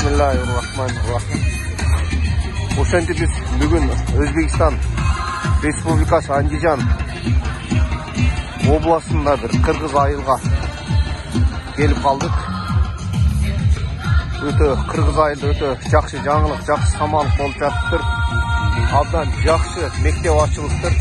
Bismillahirrahmanirrahim. O'shanda biz bugun O'zbekiston Respublikasi Andijon oblastida bir Qirg'iz ayılga kelib qoldik. O'ta Qirg'iz ayılda o'ta yaxshi жаңылык, yaxshi samanlık bo'lib жатыр. Abdan yaxshi mektab ochilibdir.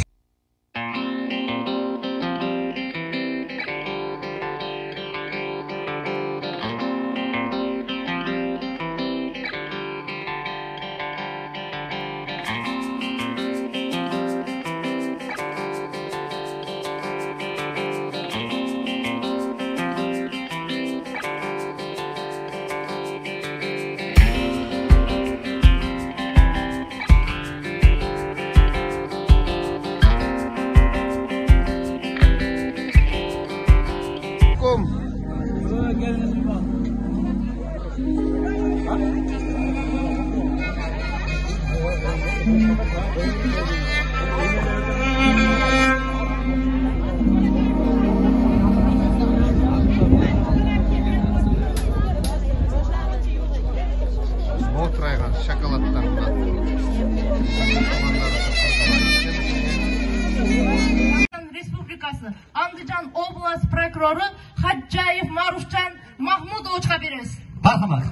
Andijon oblast prokurori Hajjayev Ma'rufjon Mahmudovichga beramiz. Marhamat.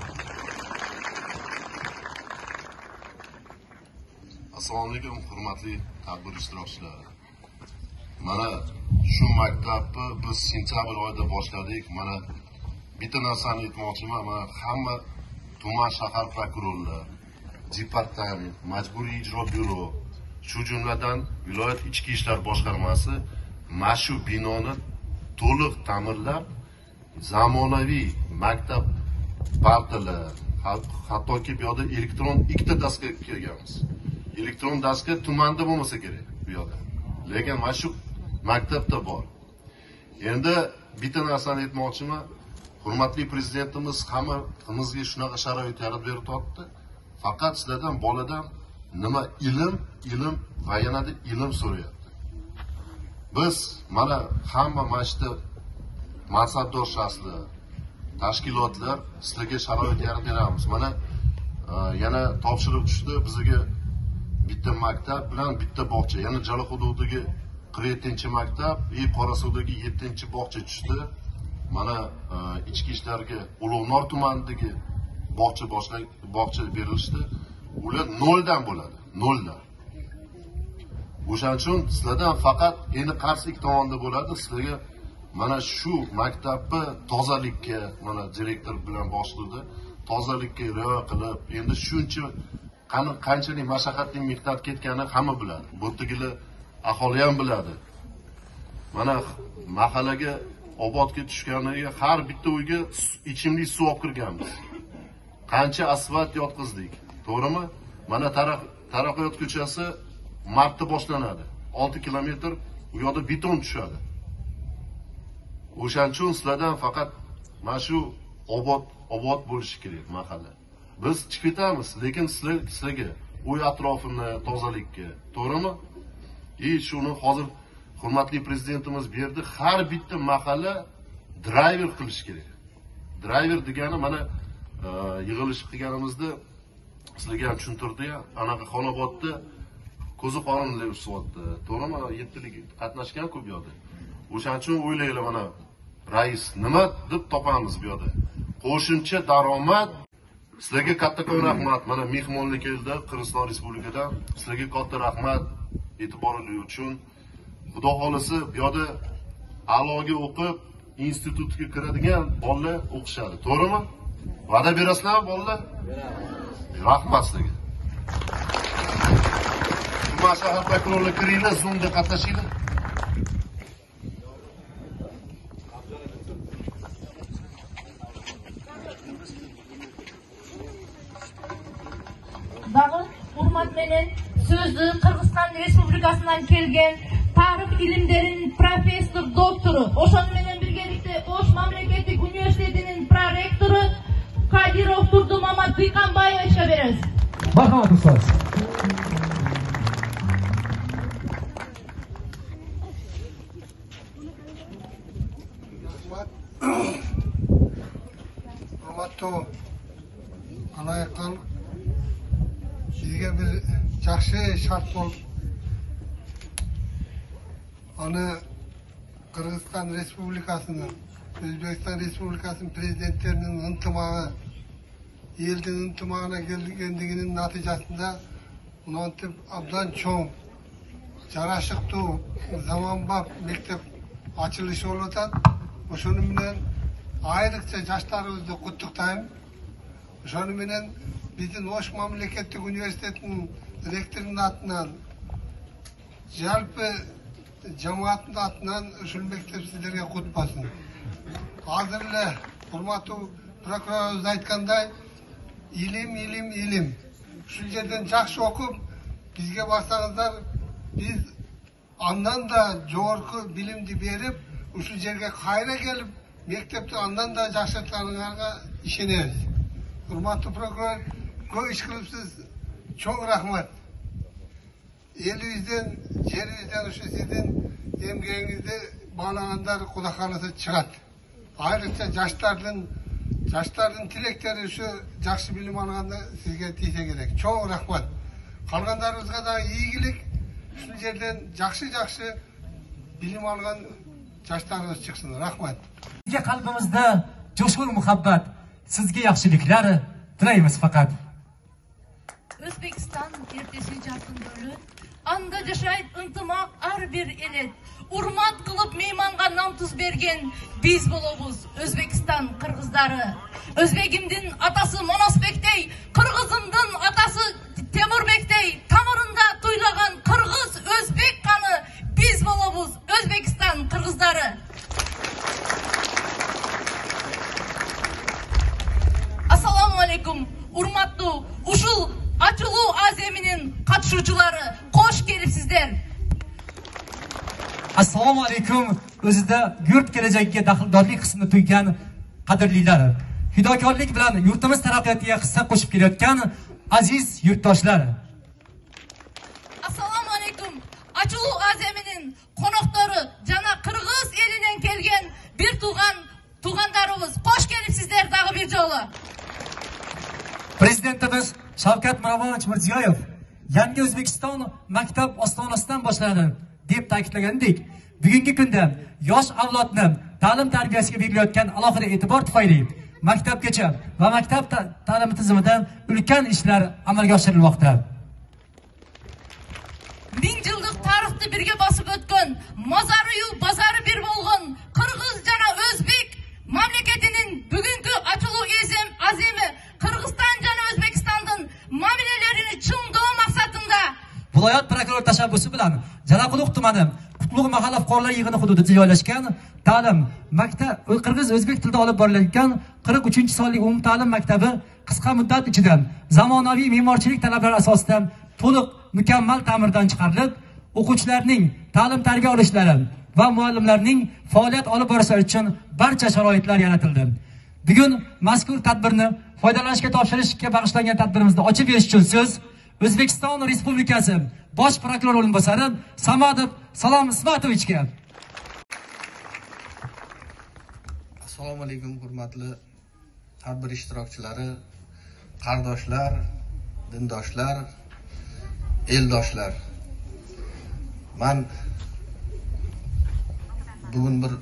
Assalomu alaykum, hurmatli tadbir ishtirokchilari. Mana shu maktabni biz sentabr oyida boshladik. Mana bitta narsani aytmoqchiman. Mana hamma tuman shahar prokurorlar, departament, majburiy ijro byuro, shu jumladan viloyat ichki ishlar boshqarmasi mana shu binoni to'liq ta'mirlab, zamonaviy maktab partalar, hattoki bu yerda elektron ikkita daska kelganmiz. Elektron daska tumanda bo'lmasa kerak bu yerda. Lekin mana shu maktabda bor. Endi bitta narsani aytmoqchiman. Hurmatli prezidentimiz hammamizga shunaqa sharoit yaratib beryapti. Faqat sizlardan boladan nima ilm va yanada ilm so'rayapti. Biz mana hamma mashta mansabdor shaxslar, tashkilotlar sizlarga sharoit yaratib beramiz. Mana yana topshiriq tushdi bizga bitta maktab bilan bitta bog'cha. Yana Jala hududidagi 47-maktab va Qorasuvdagi 7-bog'cha tushdi. Mana ichki ishlarga Ulug'nor tumanidagi bog'cha berilishdi. Ular noldan bo'ladi, noldan. O'shaning uchun sizlardan faqat endi qarslik tomonda bo'ladi. Sizlarga mana shu maktabni tozalikka, mana direktor bilan boshlig'i tozalikka rioya qilib, endi shuncha qanchalik mashaqqatli mehnat ketganini hamma biladi. Bu yerdagilar aholi ham biladi. Mana mahallaga obodga tushganiga har bitta uyga ichimlik suv olib kirganmiz. Qancha asfalt yotqizdik, to'g'rimi? Mana Taraqqiyot ko'chasi martda boshlanadi. 6 kilometr u yoqda beton tushadi. O'shaning uchun sizlardan faqat mana shu obod bo'lishi kerak mahalla. Biz chiqib ketamiz, lekin sizlarga uy atrofini tozalikka, to'g'rimi? Shuni hozir hurmatli prezidentimiz berdi. Har bitta mahalla driver qilish kerak. Driver degani mana yig'ilish qilganimizda sizlarga ham tushuntirdi. Anaqa Xonobodda ko'zi qorinlar usvotdi. To'g'rimi? 7lik qatnashgan ko'p yo'qdi. O'shaning uchun o'ylaylar mana rais nima deb topamiz bu yerda. Qo'shimcha daromad. Sizlarga kattakon rahmat. Mana mehmonlar keldi Qirg'iziston Respublikadan. Sizlarga katta rahmat e'tiboringiz uchun. Xudo xolisi bu yerda a'loga o'qib, institutga kiradigan bolalar o'qishadi. To'g'rimi? Va'da berasizlarmi bolalar? Rahmat sizlarga. Tuman shahar prokurorlar kiringlar, Zoomda qatnashinglar. Dag'ı hurmat bilan so'zni Qirg'iziston Respublikasidan kelgan tarix ilmlarining professor doktori, o'shan bilan birgalikda O'sh mamlakatlik universitetining prorektori Qadirov Turdimamat Diqanboyevga beramiz. Marhamat ustoz. Hurmatli alayqan bizga bir yaxshi shart bo'lib, onu Kırgızistan Respublikası'nın, Özbekistan Respublikası'nın prezidentlerinin ıntımağı, elдің ынтымағына келгендігінің natijasında unantip abdan çoğun жарашыктуу заманбап мектеп açılışı olatan. Ошону менен айрыкча жаштарыбызды куттуктайм. Ошону менен биздин Ош мамлекеттик университетинин ректорунун атынан, жалпы жамааттын атынан ушул мектеп сиздерге кут болсун. Азыр эле урматтуу прокурорубуз айткандай, илим. Ушул жерден жакшы окуп, бизге барсаңыздар, biz andan da жогорку bilimdi berip, ушул жерге кайра келип, мектепти andan da жакшыртканыңарга ишенебиз. Урматтуу прокурор, көп иш кылыпсыз, чоң рахмат. Элибизден, жерибизден ушу сиздин эмгегиңизди баалагандар Кудай кааласа чыгат. Айрыкча жаштардын тилектери ушу жакшы билим алганда сизге тийсе керек. Чоң рахмат. Калгандарыбызга да ийгилик. Ушул жерден жакшы bilim algan жаштарыбыз чыксын. Рахмат. Sizga qalbimizda jo'shqin muhabbat, sizga yaxshiliklar tilaymiz faqat. Özbekistan ertesi жаркын дөлөт, анда жашайт ынтымак ар бир элет. Урмат кылып мейманга нам туз берген биз болобуз, Özbekistan кыргыздары. Özbegimдин атасы Манасбектей, кыргызымдын атасы Темурбектей, тамырында туйлаган кыргыз Özbek каны биз болобуз, Özbekistan кыргыздары. Assalamu alaikum, урматтуу ушул açılуу azeminin katışucuları, hoş gelipsizler. Assalomu alaykum. O'zida yurt kelajagiga daxldorlik hissini tuygan qadrlilar, fidokorlik bilan yurtimiz taraqqiyotiga hissa qo'shib kelayotgan aziz yurtdoshlar. Assalomu alaykum. Açılуу azeminin qonoqtori jana Qirg'iz elinden kelgen bir tuğandarımız, hoş gelipsizler dağı bir jolu. Prezidentimiz Shavkat Mirziyoyev yangi O'zbekiston maktab ostonasidan boshlanadi deb ta'kidlagandek, bugungi kunda yosh avlodni ta'lim tarbiyasiga berilayotgan alohida e'tibor tufayli maktabgacha va maktab ta'limi tizimida ulkan ishlar amalga oshirilmoqda. 1000 yıllık tarixni birge basıp ötken, mazarı bazarı bir bolğun, Kırgız jana Özbek mamleketinin bugünkü açılуу azemi Kırgızstan jana Özbekistan'dın mamilelerini çımdoo maksatında Viloyat prokuror tashabbusi bilan Jalaquduq tumani Qutlug' mahalla fuqarolar yig'ini hududida joylashgan ta'lim maktab qirg'iz o'zbek tilida olib boriladigan 43-sonli umumta'lim maktabi qisqa muddat ichida zamonaviy me'morchilik talablari asosida to'liq mukammal ta'mirdan chiqarilib, o'quvchilarning ta'lim tarbiya olishlari va muallimlarning faoliyat olib borishlari uchun barcha sharoitlar yaratildi. Bugun mazkur tadbirni foydalanishga topshirishga bag'ishlangan tadbirimizni ochib berish uchun so'z O'zbekiston Respublikasi Bosh prokuror o'rinbosari Samadov Salom Ismatovichga. Assalomu alaykum, hurmatli tadbir ishtirokchilari, qardoshlar, dindoshlar, eldoshlar. Men bugun bir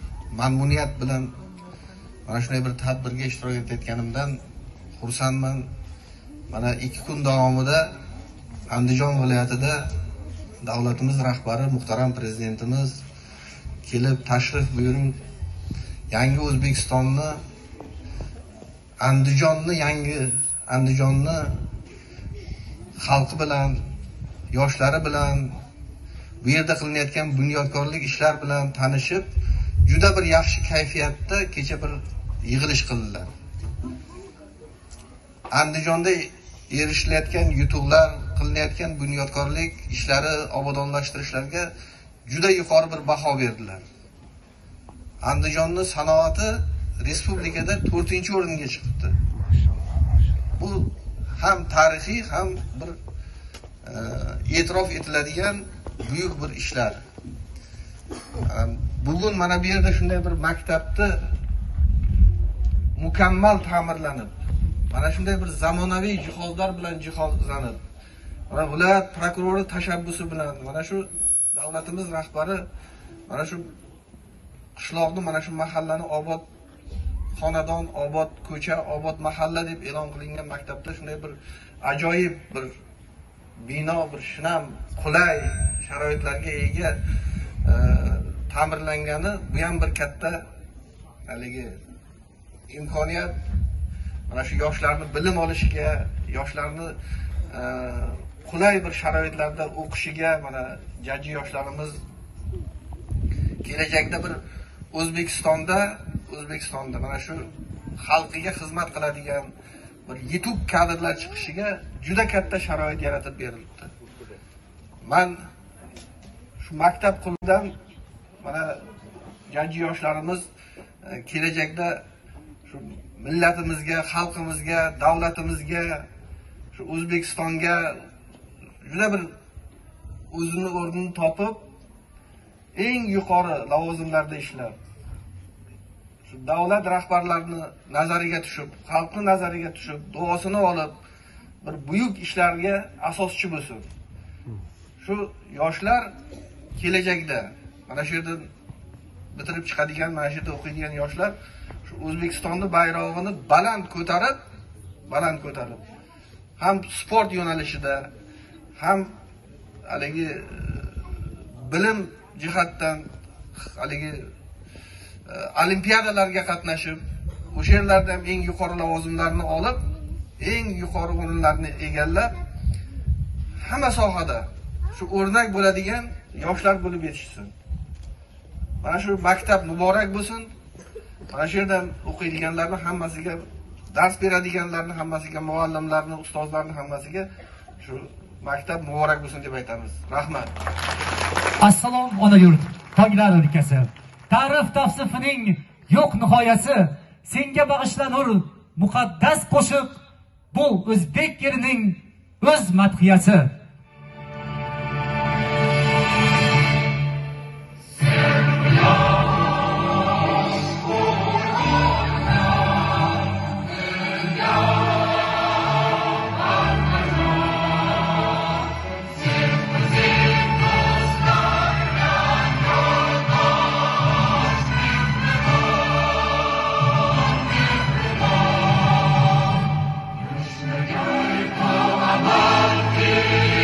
mamnuniyat bilan mana shunday bir tadbirga ishtirok etganimdan xursandman. Mana 2 kun davomida Andijon viloyatida davlatimiz rahbari, muhtaram prezidentimiz kelib tashrif buyurib, yangi O'zbekistonni, Andijonni xalqi bilan, yoshlari bilan, bu yerda qilinayotgan bunyodkorlik ishlar bilan tanishib, juda bir yaxshi kayfiyatda kecha bir yig'ilish qildilar. Andijonda erishilayotgan yutuqlar, qilinayotgan bunyodkorlik ishlari, obodonlashtirishlarga juda yuqori bir baho berdilar. Andijonning sanoati respublikada 4-o'ringa chiqdi. Bu ham tarixiy, ham bir e'tirof etiladigan buyuk bir ishlar. Bugun mana bu yerda shunday bir maktabni mukammal ta'mirlanib, mana shunday bir zamonaviy jihozlar bilan jihozlanib, mana viloyat prokurori tashabbusi bilan, mana shu davlatimiz rahbari mana shu qishloqni, mana shu mahallani obod xonadon, obod ko'cha, obod mahalla deb e'lon qilingan maktabda shunday bir ajoyib bir bino, bir shinam, qulay sharoitlarga ega ta'mirlangani, bu ham bir katta haligi imkoniyat. Mana shu yoshlarni bilim olishiga, yoshlarni qulay bir sharoitlarda o'qishiga, mana jajji yoshlarimiz kelajakda bir O'zbekistonda mana shu xalqiga xizmat qiladigan bir yetuk kadrlar chiqishiga juda katta sharoit yaratib berilibdi. Men shu maktab qulidan mana jajji yoshlarimiz kelajakda shu millatimizga, xalqimizga, davlatimizga, shu O'zbekistonga juda bir o'zini o'rnini topib, eng yuqori lavozimlarda ishlab, shu davlat rahbarlarini nazariga tushib, xalqni nazariga tushib, duosini olib, bir buyuk ishlarga asoschi bo'lsin. Shu yoshlar kelajakda mana shu yerdan bitirib chiqadigan, mana shu yerda o'qiydigan yoshlar shu O'zbekistonning bayrog'ini baland ko'tarib, ham sport yo'nalishida, ham haligi bilim jihatdan haligi olimpiadalarga qatnashib, o'sha yerlarda ham eng yuqori lavozimlarni olib, eng yuqori o'rinlarni egallab, hamma sohada shu o'rnak bo'ladigan yoshlar bo'lib yetishsin. Mana shu maktab muborak bo'lsin. Mana shu yerdan o'qiydiganlarning hammasiga, dars beradiganlarning hammasiga, muallimlarning, ustozlarning hammasiga shu maktab muborak bo'lsin deb aytamiz. Rahmat. Assalom ona yurt, tonglar o'lkasi. Ta'rif tavsifining yo'q nihoyasi, senga bag'ishlanur muqaddas qo'shiq, bu o'zbek yerining o'z madhiyasi. Amal ki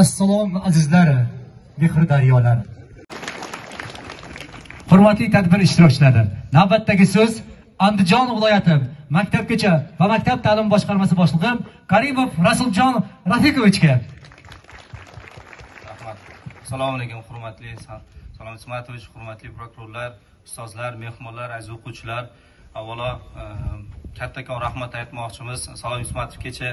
Assalom azizlar, mehr daryolar. Hurmatli tadbir ishtirokchilari, navbatdagi so'z Andijon viloyati maktabgacha va maktab ta'lim boshqarmasi boshlig'i Karimov Rasuljon Rafiqovichga. Rahmat. Assalomu alaykum hurmatli Salom Ismatovich, hurmatli prokurorlar, ustozlar, mehmonlar, aziz o'quvchilar. Avvalo kattakon rahmat aytmoqchimiz. Salom Ismatovgacha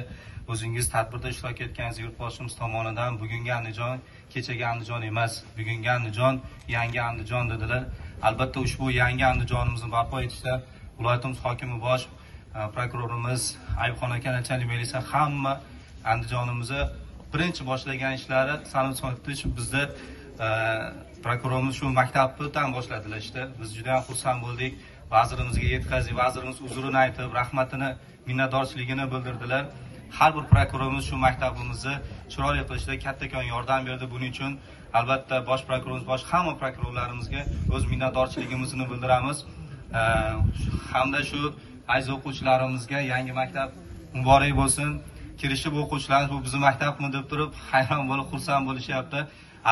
o'zingiz tadbirda ishtirok etganingiz yurtboshimiz tomonidan bugungi Andijon kechagi Andijon emas, bugungi Andijon yangi Andijon dedilar. Albatta ushbu yangi Andijonimizni barpo etishda viloyatimiz hokimi bosh prokurorimiz Ayubxon aka, nachalnik milisa hamma Andijonimizni birinchi boshlagan ishlari Salom Ismatovich bizda prokurorimiz shu maktabdan boshladilar işte. Biz juda ham xursand bo'ldik. Vazirimizga yetkazib, vazirimiz uzrini aytib, rahmatini, minnatdorchiligini bildirdilar. Har bir prokurorimiz shu maktabimizni chiroyli qilishda kattakon yordam berdi. Buning uchun albatta bosh prokurorimiz, boshqa hamma prokurorlarimizga o'z minnatdorchiligimizni bildiramiz. Hamda shu aziz o'quvchilarimizga yangi maktab muborak bo'lsin. Kirishib o'quvchilarimiz bu bizning maktabmi deb turib hayron bo'lib, xursand bo'lishyapti.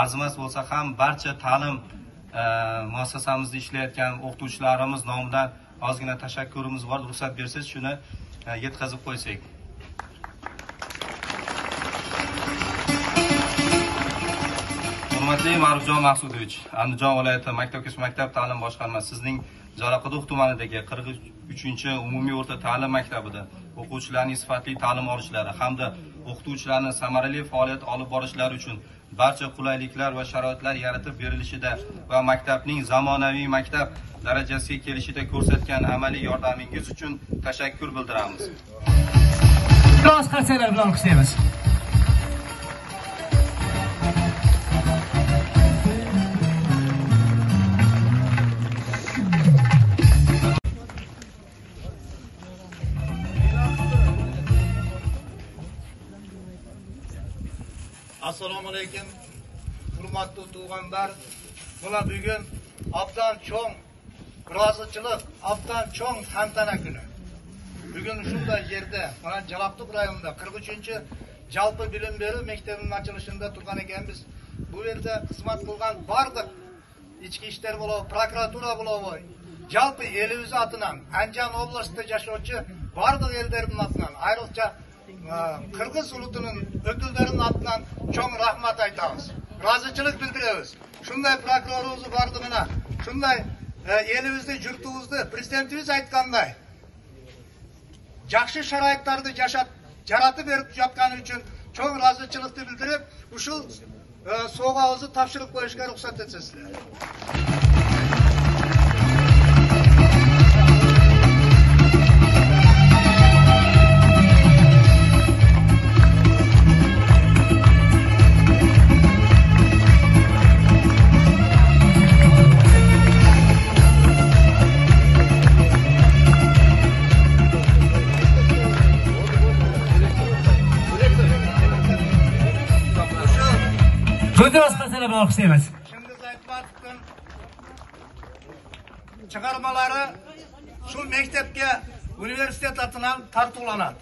Arzimas bo'lsa ham barcha ta'lim muassasamizda ishlayotgan o'qituvchilarimiz nomidan ozgina tashakkurimiz bor. Ruxsat bersangiz shuni yetkazib qo'ysak. Hurmatli Ma'rufjon Maqsudovich, Andijon viloyati maktabgacha maktab ta'lim boshqarmasi sizning Jalaquduq tumanidagi 43-umumiy o'rta ta'lim maktabida o'quvchilarning sifatli ta'lim olishlari hamda o'qituvchilarning samarali faoliyat olib borishlari uchun barcha qulayliklar va sharoitlar yaratib berilishida va maktabning zamonaviy maktab darajasiga kelishida ko'rsatgan amaliy yordamingiz uchun tashakkur bildiramiz. Biroz qarsalar bilan olqishlaymiz. Assalomu alaykum. Hurmatli tug'anlar, bular bugun obdan cho'ng rozichilik, obdan cho'ng tantana kuni. Bugun shunday yerda, mana Jalaquduq rayonida 43-jalpi bilim beruv maktabining ochilishida turgan ekanmiz. Bu yerda xizmat qilgan barliq ichki ishlar bo'lib, prokuratura bo'lib, jalpi elimiz atidan, Andijon oblastida yashovchi barliq ellarning atidan, ayniqsa Qirg'iz uludining o'killarining atidan cho'ng rahmat aytamiz. Rozichilik bildiramiz. Shunday prokurorimiz borlig'ini, shunday elimizni, yurtimizni prezidentimiz aytganday yaxshi sharoitlarda yaratib berib yotgani uchun cho'ng rozichilikni bildirib, shu sovg'amizni topshirib qo'yishga ruxsat etsizlar. Biroz qarsalar bilan olqishlaymiz. Chingiz Aytmatovning chiqarmalari shu maktabga universitet atidan tartiblanadi.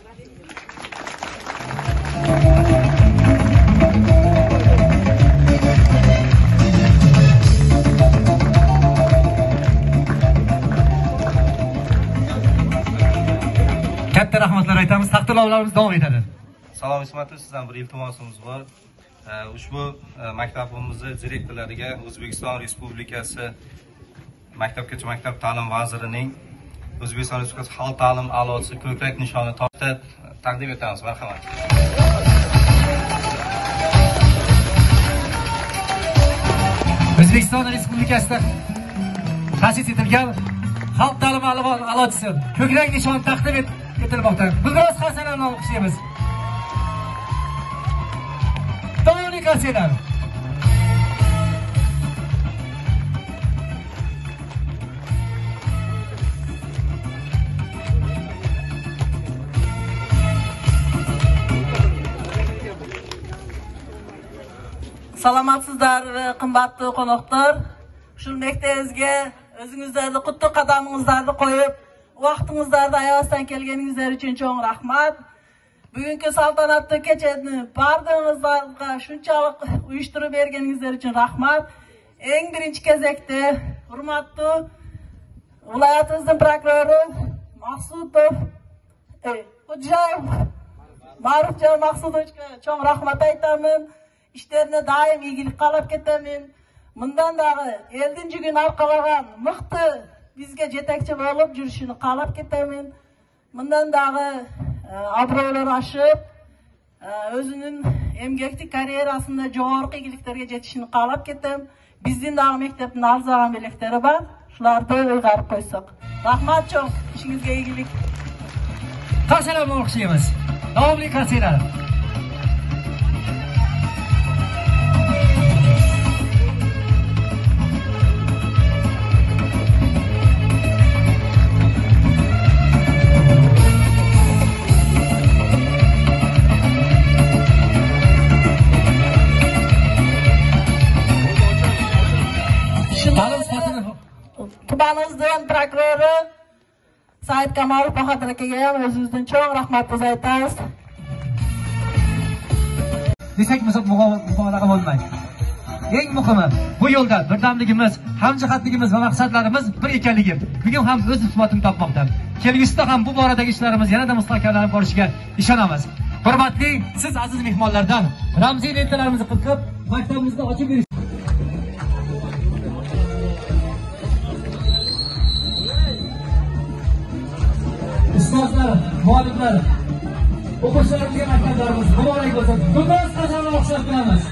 Katta rahmatlar aytamiz. Taqdirlovlarimiz davom etadi. Salom Ismatov, sizdan bir iltimosimiz bor. Ushbu maktabimizni direktorlariga O'zbekiston Respublikasi Maktabgacha maktab ta'lim vazirining O'zbekiston Respublikasi xalq ta'lim a'losi ko'krak nishoni taqdim etamiz. Marhamat. O'zbekiston Respublikasida ta'sis etilgan xalq ta'limi a'lochisi ko'krak nishoni taqdim etilmoqda. Biroz qarsalar bilan olqishlaymiz. Davomli qarsalar. Salamatsizlar, qimmatli qo'noqlar. Shu maktabingizga o'zingizlarni qutti qadamingizni qo'yib, vaqtingizlarni ayasdan kelganingizlar uchun cho'ng rahmat. Bugungi saltanatli kechani bardığınızlarga shunchalik uyushtirib berganingizlar uchun rahmat. Eng birinchi кезекте hurmatli viloyatimizning prokurori Maqsudov Xo'jayev Ma'rufjon Maqsudovga cho'ng rahmat aytaman. İşlerine daim iyilik qalab ketaman. Bundan dağı eldinci gün arqalagan mıqtı bizge jetekçi bo'lib yurishini qalab ketaman. Bundan dağı abroylar aşıp özünün emgeklik karyerasında jo'g'orqi iyiliklarga jetishini qalab ketam. Bizning dağı mektepning arzagan belekleri var. Shularni o'ygarib qo'ysak. Rahmat cho'ng, ishingizga iyilik. Qarsalar o'xshaymiz. Davomli qarsalar. Tubanimizning prokurori Said Kamolov Bahodir akaga ham o'zimizdan cho'ng rahmatimizni aytamiz. Desak mubolag'a bo'lmaydi. Eng muhimi bu yo'lda birdamligimiz, hamjihatligimiz va maqsadlarimiz bir ekanligi bugun ham o'z isbotini topmoqda. Kelgusida ham bu boradagi ishlarimiz yanada mustahkamlanib borishiga ishonamiz. Hurmatli siz aziz mehmonlardan ramziy lentalarimizni qilib maktabimizni ochib berish. Ustozlar, muallimlar, o'quvchilarimizga maktablarimiz muborak bo'lsin. Bugun qasam olqishlar qilamiz.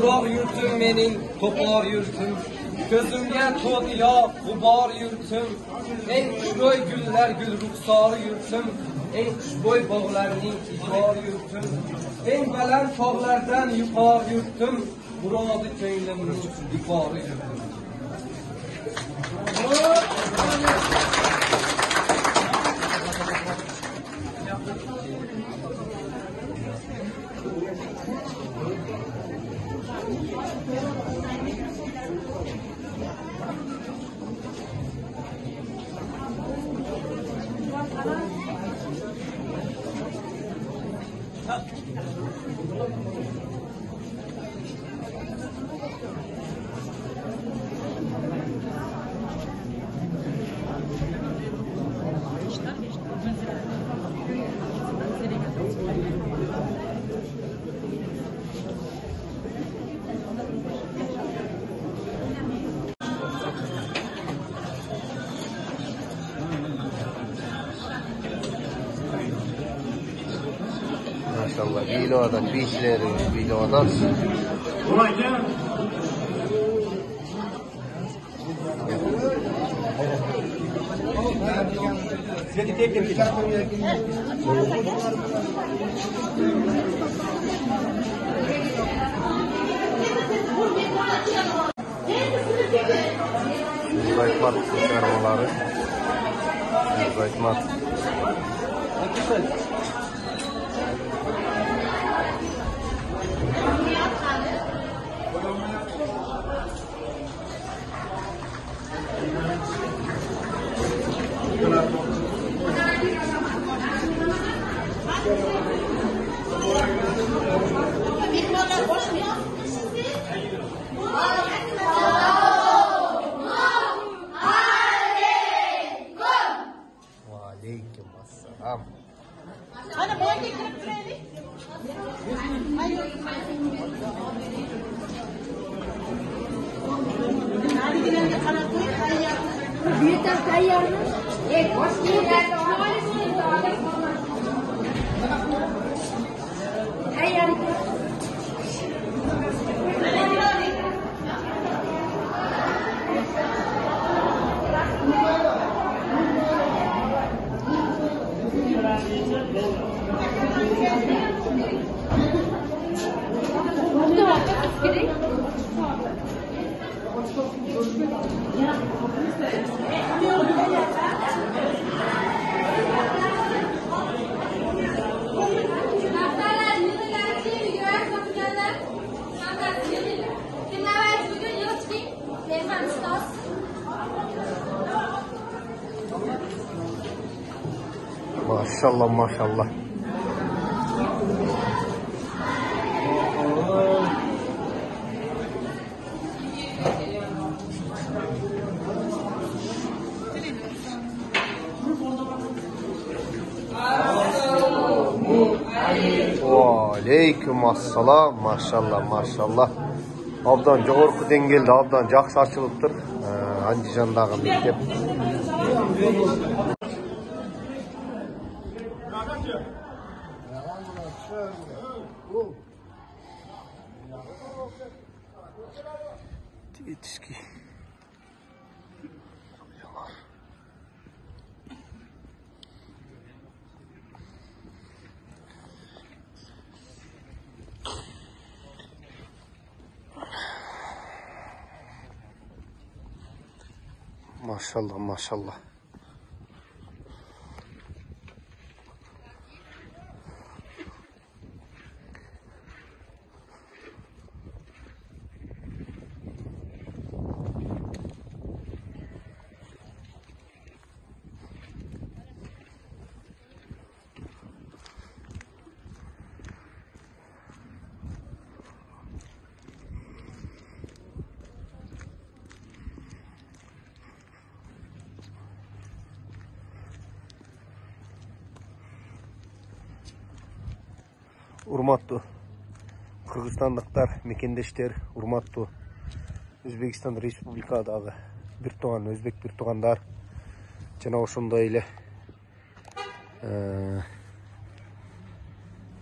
To'qroq yurtim mening, to'qor yurtim. Ko'zimga to'q ilo g'ubor yurtim. Eng xushbo'y gullar gul ruxsor yurtim. Eng xushbo'y bog'larning ijor yurtim. eng baland tog'lardan yuqori yurtdim, murodi ko'nglimni yuqori yurtdim. Maşallah Bilo'dan biçleri, Bilo'dan. Zaytmat çıkarmaları. Zaytmat. Waalaikumsalam. Ana boyga kirib turaylik. Narigilarga qarab qo'y, tayyor. Bu yerda tayyormi? Tayyor. Maşallah maşallah. Aleykümselam maşallah maşallah. Abdan жоғарғы деңгээлде абдан жақсы ашылыптыр. Андижандағы мектеп. Yetişki. Maşallah maşallah. Урматтуу кыргызстандыктар, мекендештер, урматтуу Өзбекстан Республикадагы бир тууган өзбек бир туугандар жана ошондой эле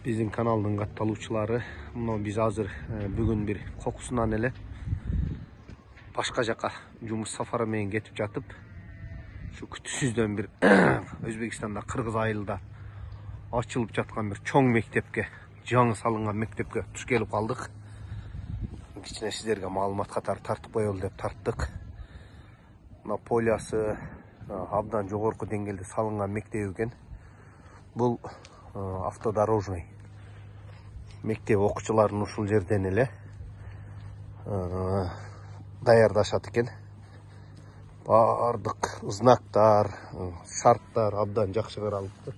биздин каналдын катталуучулары. Мына биз азыр бүгүн бир кокусунан эле башка жака жумуш сафары менен кетип жатып, ушу күтүүсүздөн бир Өзбекстанда Кыргыз айылда ачылып жаткан бир чоң мектепке жаңы салынған мектепке туш келип калдык. Кичине сиздерге маалымат катары тартып коелу деп тарттык. Мына полиясы абдан жогорку деңгээлде салынган мектеп экен. Бул автодорожный мектеп окуучуларын ушул жерден эле даярдашат экен. Бардык знактар, шарттар абдан жакшы каралыптыр.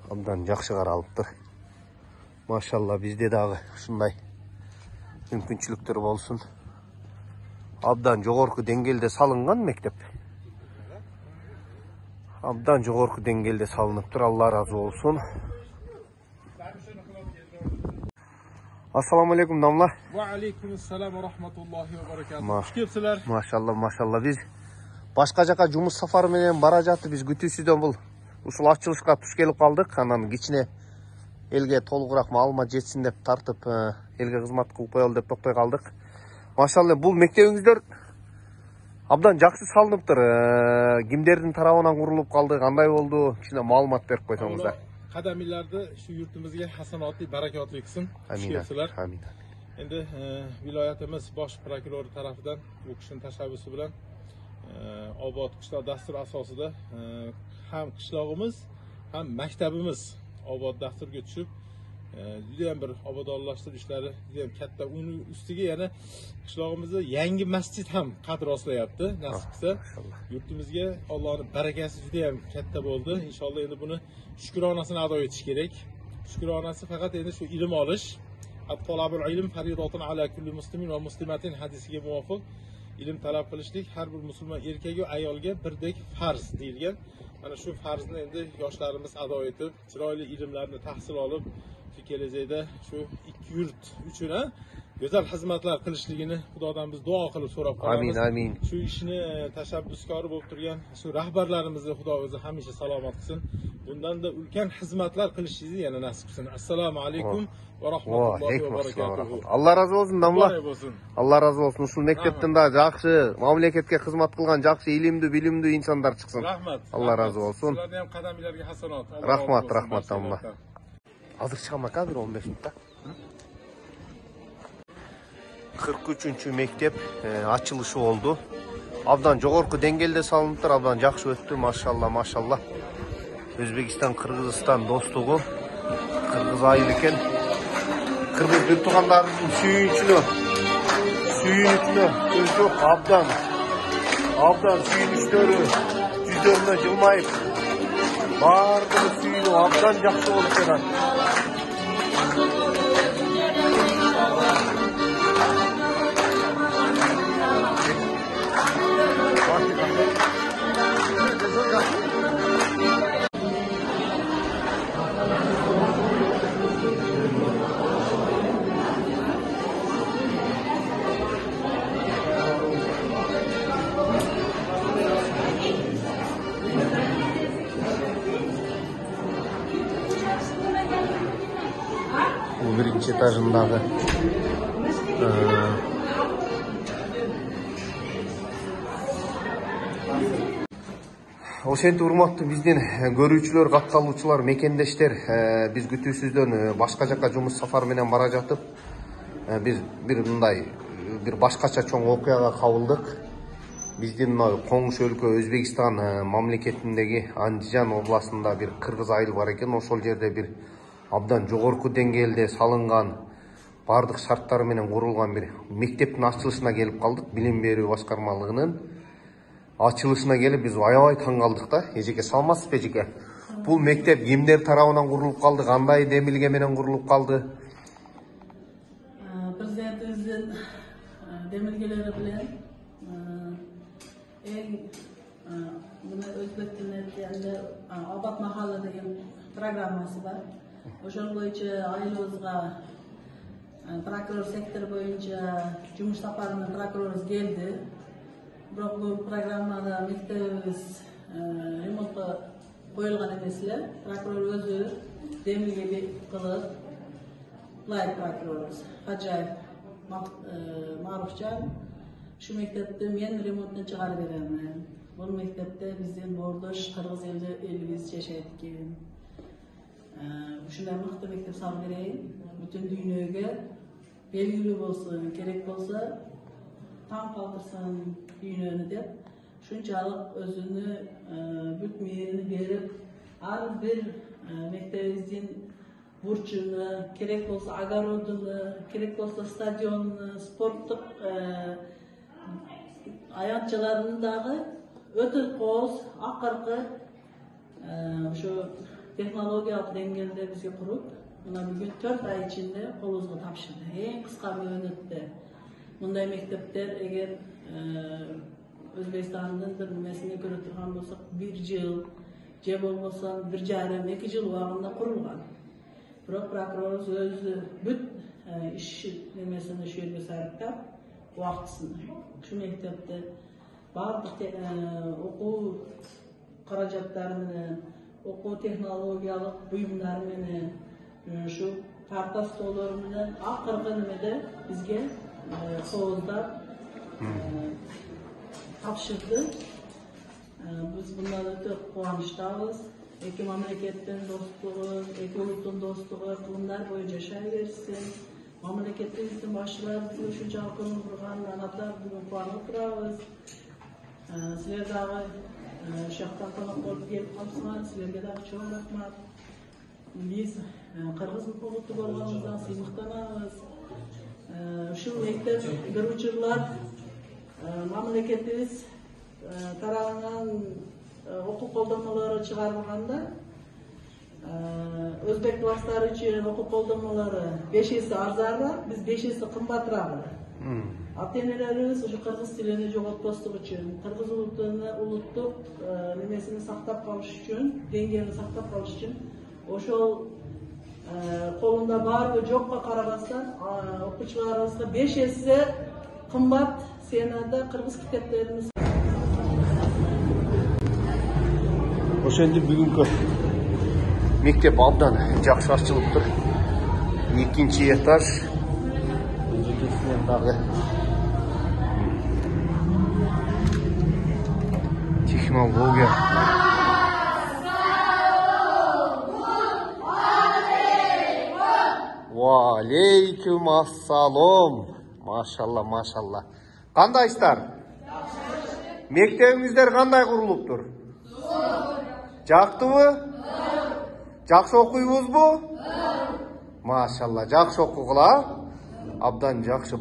Абдан жакшы каралыптыр. Машалла, бизде дагы ушундай мүмкүнчүлүктөр болсун. Абдан жогорку деңгээлде салынган мектеп. Абдан жогорку деңгээлде салыныптыр. Алла разы болсун. Assalamu alaikum damla. Wa alaikumussalam wa rahmatullahi wa barakatuh. Xush kelibsizlar. Maşallah. Biz başka jaka жумуш сафары менен бара жатып, биз күтүүсүздөн бул ушул ачылышка туш келип калдык. Анан кичине элге толугураак маалымат жетсин деп тартып, элге кызмат кылып коелу деп токтой калдык. Машалла, бул мектебиңиздер абдан жакшы салыныптыр. Кимдердин тарабынан курулуп калды, кандай болду? Кичине маалымат берип койсоңуздар. Qadamiylarda shu yurtimizga hasanotli, barakotli qilsin. Xush kelibsizlar. Amin. Endi viloyatimiz bosh prokurori tarafidan u kishining tashabbusi bilan obod qishloq dasturi asosida ham qishlog'imiz ham maktabimiz obod dasturga tushib, juda ham bir obodonlashtirish ishlari juda ham katta. Uning ustiga yana qishlog'imizda yangi masjid ham qad rostlayapti. Nasib qilsa, yurtimizga Allohning barakasi juda ham katta bo'ldi. Inshaalloh endi buni shukronasini ado etish kerak. Shukronasi faqat endi shu ilm olish. At-talabul ilm faridatun ala kulli muslimin va muslimatin hadisiga muvofiq ilm talab qilishlik har bir musulmon erkak va ayolga birdek farz deyilgan. Mana shu farzni endi yoshlarimiz ado etib, chiroyli ilmlarni tahsil olib, kelajakda shu ikki yurt uchun go'zal xizmatlar qilishligini Xudodan biz duo qilib so'rab qolamiz. Amin. Shu ishni tashabbuskori bo'lib turgan shu rahbarlarimizni Xudo o'zi hamisha salomat qilsin. Bundan da ulkan xizmatlar qilishingizni yana nasib qilsin. Assalomu alaykum va rahmatullohi va barakatuh. Allah razı olsun damla. Allah razı olsun. Ушул мектептен да жакшы мамлекетке кызмат кылган жакшы илимдүү, билимдүү инсандар чыксын. Рахмат. Allah razı olsun. Sizlarga ham qadamingizlarga hasanat. Rahmat damla. Azık çıkama kadar 15 minutta. 43. mektep açılışı oldu. Abdan jogorku dengelde salыныптыр, abdan жакшы өттү, maşallah. Özbekistan, Kırgızistan dostluğu, Kırgız ayıl eken. Kırgız bir tuğanlarının sүйүнүчүнө өздөк abdan sүйүнүчтөрү жүздөрүнө жылмайып, бардыгы сүйүнүп абдан жакшы болуп жатат. Bu birinci etajındaki Ошентип урматтуу биздин көрүүчүлөр, катталуучулар, мекендештер, биз күтүүсүздөн башка жака жумуш сафары менен бара жатып, биз бир башкача чоң окуяга кабылдык. Биздин коңшу өлкө Өзбекстан мамлекетиндеги Андижан областында бир кыргыз айыл бар экен. Ошол жерде бир абдан жогорку деңгээлде салынган, бардык шарттары менен курулган бир мектептин ачылышына келип калдык. Билим берүү башкармалыгынын açılışına gelip biz aябай таң калдык да. Эжеке салмасыз бе эжеке? Бул мектеп кимдер тарабынан курулуп калды, кандай демилге менен курулуп калды? Президентибиздин демилгелери менен эң мына өзбек тилинде айтканда Абад махалла деген программасы бар. Ошол боюнча айылыбызга прокурор сектор боюнча жумуш сапары менен прокурорубуз келди. Бирок бул программада мектебибиз ремонтко коюлган эмес эле. Прокурор өзү демилге кылып, лайк прокурорубуз Хаджаев Марufcan şu mektepte men ремонттон чыгарып берем. Бул мектепте биздин бордош кыргыз элибиз жашайт экен. Ушундай мыкты мектеп салып берейин. Бүтүн дүйнөгө белгилүү болсун, керек болсо таң калтырсын дүйнөнү деп. Шунчалык өзүнү бүт мээrini берип, ар бир мектебибиздин бурчуну, керек болсо огородуну, керек болсо стадионуну, спорттук аянтчаларын дагы өтө кооз, акыркы ошо технологиялык деңгээлде бизге куруп, мына бүгүн 4 ай ичинде колубузга тапшырды. Эң кыска мөөнөттө мындай мектептер эгер Өзбекстандын бир немесине көрө турган болсок 1 жыл же болбосо 1,5-2 жыл убагында курулган. Бирок прокурорубуз өзү бүт иш немесин ошол жерге сарптап, убактысын ушу мектепте бардык окуу каражаттары менен, окуу технологиялык буюмдары менен, ушу парта столдору менен акыркы немеде бизге кооздап тапшырды. Biz bundan öte kuvvançtayız. Эки мамлекеттин достугу, эки улуттун достугу кылымдар бою жашай берсин. Мамлекетибиздин башчылары бизге ушунчалык көңүл бургандан бүгүн кубанып турабыз. Силер дагы ушактан конок болуп келип калсыңар, силерге дагы чоң рахмат. Биз кыргыз улутту болгонубуздан сыймыктанабыз. Ушул мектеп бир учурлар мамлекетибиз тарабынан окуу колдонмалары чыгарылганда өзбек класстары үчүн окуу колдонмалары 5 эсе арзаныраак, биз 5 эсе кымбатыраак. Ата-энелерибиз ушу кыргыз тилини жоготпостук үчүн, кыргыз улуттук немесини сактап калыш үчүн, деңгээлин сактап калыш үчүн ошол колунда баары жокко карабастан окуучуларыбызга 5 эсе кымбат сенада кыргыз китептерин. Ошенди бүгүнкү мектеп абдан жакшы ачылыптыр. 2-нчи этаж. Өзүнүн дагы технология. Ва алейкум ассалам. Машалла, машалла. Кандайсыздар? Мектебиңиздер кандай курулуптур? Жактыбы? Жакшы окуйбузбу? Машалла, жакшы окугула. Абдан жакшы.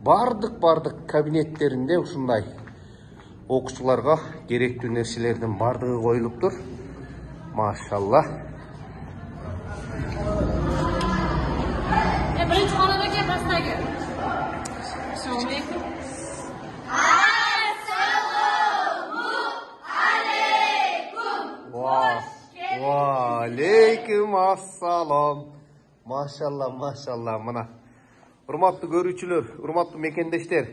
Бардык кабинеттеринде ушундай окуучуларга керектүү нерселердин бардыгы коюлуптур. Машалла. Birinchi xonaga bastagi. Assalomu alaykum. Ва алейкум ассалам. Машалла, машалла. Мына урматтуу көрүүчүлөр, урматтуу мекендештер.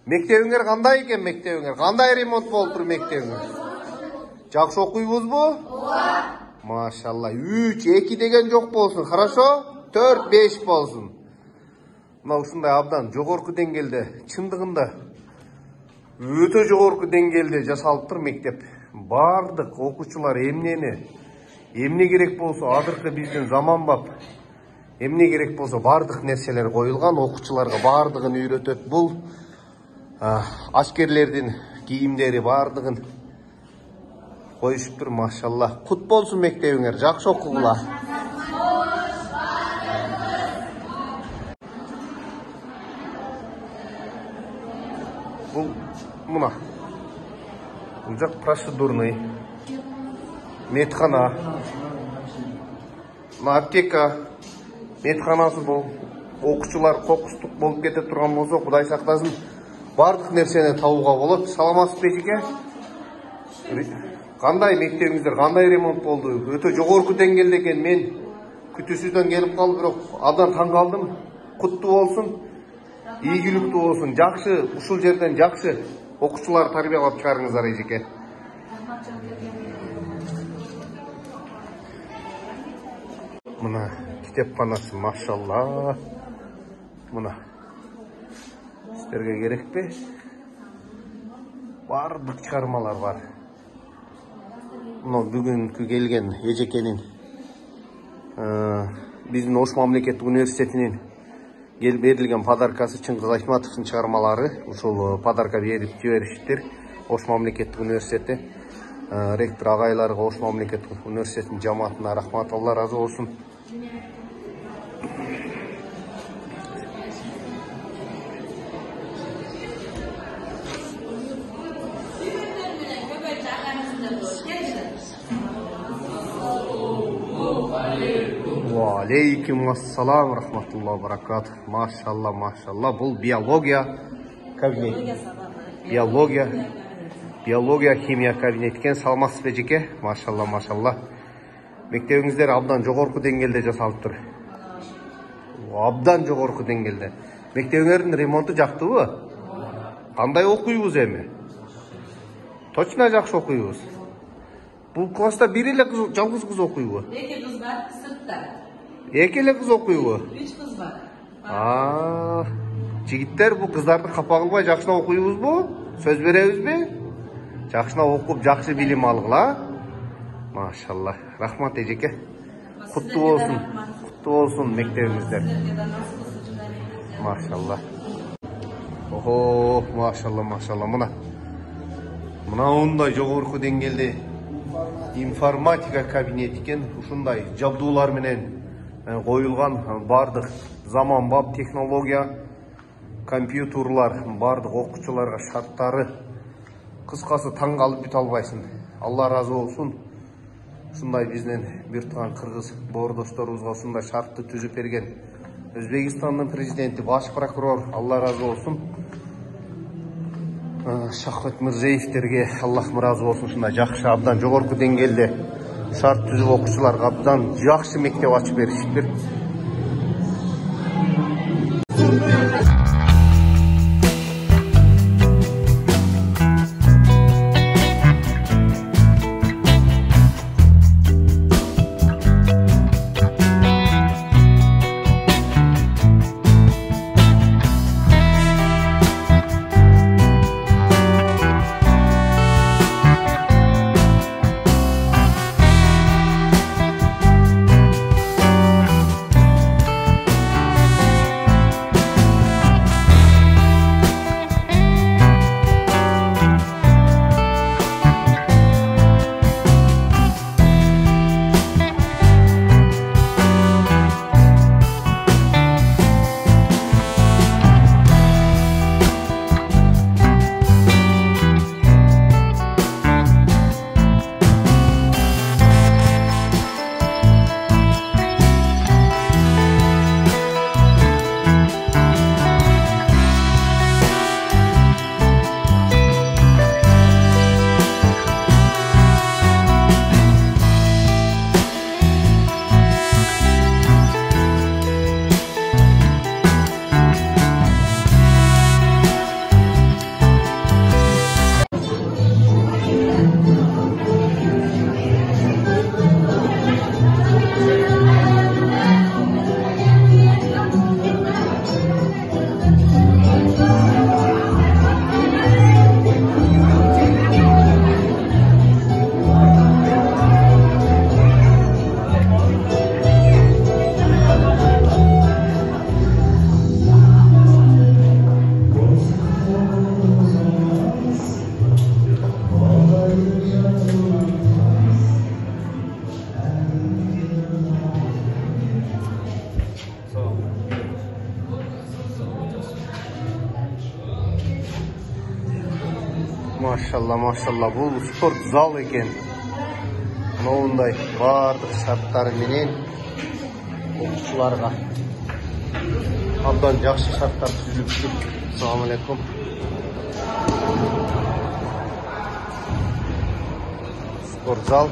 Мектебиңер кандай экен, мектебиңер? Кандай ремонт болуптур мектебиңер? Жакшы окуйбузбу? Ооба. Машалла. 3, 2 деген жок болсун, хорошо? 4, 5 болсун. Мына ушундай абдан жогорку деңгээлде, чындыгында өтө жогорку деңгээлде жасалыптыр мектеп. Бардык окуучулар эмне керек болсо, азыркы биздин заманбап эмне керек болсо бардык нерселер коюлган, окуучуларга бардыгын үйрөтөт. Бул аскерлердин кийимдери бардыгын коюшуптур, машалла. Кут болсун мектебиңер, жакшы окугула. Бул мына бул жак процедурный медхана, аптека медханасы. Бул окуучулар кокустук болуп кете турган болсо, Кудай сактасын, бардык нерсени табууга болот. Саламатсызбы эжеке? Кандай мектебиңиздер, кандай ремонт болду? Өтө жогорку деңгээлде экен. Мен күтүүсүздөн келип калдым, бирок абдан таң калдым. Куттуу болсун, ийгиликтүү болсун. Жакшы, ушул жерден жакшы окуучулар тарбиялап чыгарыңыздар эжеке. Мына китепканасы, машалла. Мына сиздерге керекпи? Бардык чыгармалар бар. Бүгүнкү келген эжекенин биздин Ош мамлекеттик университетинин берилген подаркасы Чыңгыз Айтматовдун чыгармалары. Ушул подарка берип жибериштир Ош мамлекеттик университети. Ректор агайларга, Ош мамлекеттик университетинин жамаатына рахмат, Алла разы болсун. Алейкум ассалам рахматуллах баракат. Машалла, машалла. Бұл биология кабинет. Биология, химия кабинет екен. Саламатсыз бе жеке? Машалла, машалла. Мектебиңиздер абдан жогорку деңгээлде жасалып тур. Абдан жогорку деңгээлде. Мектебиңердин ремонту жактыбы? Кандай окуйбуз эми? Точно жакшы окуйбуз. Бул класста бир эле кыз, жалгыз кыз окуйбу? Эки кыз бар, сыртта. Эки эле кыз окуйбу? 3 кыз бар. Жигиттер, бул кыздарды капа кылбай жакшына окуйбузбу? Сөз беребизби? Жакшына окуп, жакшы билим алгыла. Машалла. Рахмат эжеке. Куттуу болсун мектебиңиздер. Машалла. Охо, машалла, машалла. Мына ондай жогорку деңгээлде информатика кабинет екен. Ушундай жабдуулар менен коюлган бардык заманбап технология, компьютерлар, бардык окуучуларга шарттары. Кыскасы таң калып бүтө албайсың. Алла разы болсун. Ушундай биздин бир тууган кыргыз боордошторубузга ушундай шартты түзүп берген Өзбекстандын президенти, баш прокурор, Алла разы болсун. Шахват Мирзеевтерге Аллах разы болсун. Ушундай жакшы, абдан жогорку деңгээлде шарт түзүп окуучуларга абдан жакшы мектеп ачып беришиптир. Машалла, машалла, бұл спорт зал екен. Мындай бардық шарттары менен окуучуларга абдан жакшы шарттар түзүлүптүр. Ассаламу алейкум. Спорт зал.